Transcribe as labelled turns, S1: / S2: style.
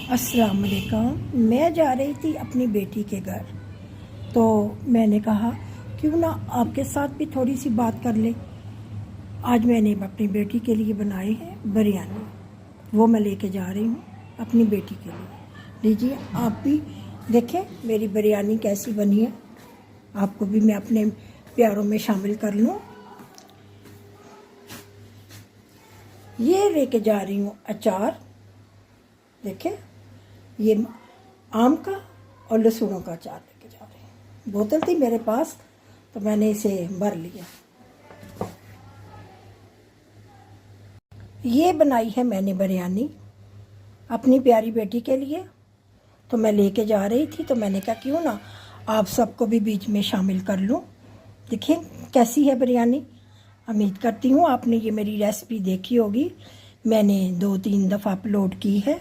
S1: अस्सलाम वालेकुम। मैं जा रही थी अपनी बेटी के घर, तो मैंने कहा क्यों ना आपके साथ भी थोड़ी सी बात कर ले। आज मैंने अपनी बेटी के लिए बनाई है बिरयानी, वो मैं लेके जा रही हूँ अपनी बेटी के लिए। लीजिए आप भी देखें मेरी बिरयानी कैसी बनी है, आपको भी मैं अपने प्यारों में शामिल कर लूँ। ये लेके जा रही हूँ अचार, देखें ये आम का और लहसुनों का अचार लेके जा रही हूँ। बोतल थी मेरे पास तो मैंने इसे भर लिया। ये बनाई है मैंने बिरयानी अपनी प्यारी बेटी के लिए, तो मैं लेके जा रही थी, तो मैंने कहा क्यों ना आप सबको भी बीच में शामिल कर लूँ। देखिए कैसी है बिरयानी। उम्मीद करती हूँ आपने ये मेरी रेसिपी देखी होगी, मैंने 2-3 दफ़ा अपलोड की है।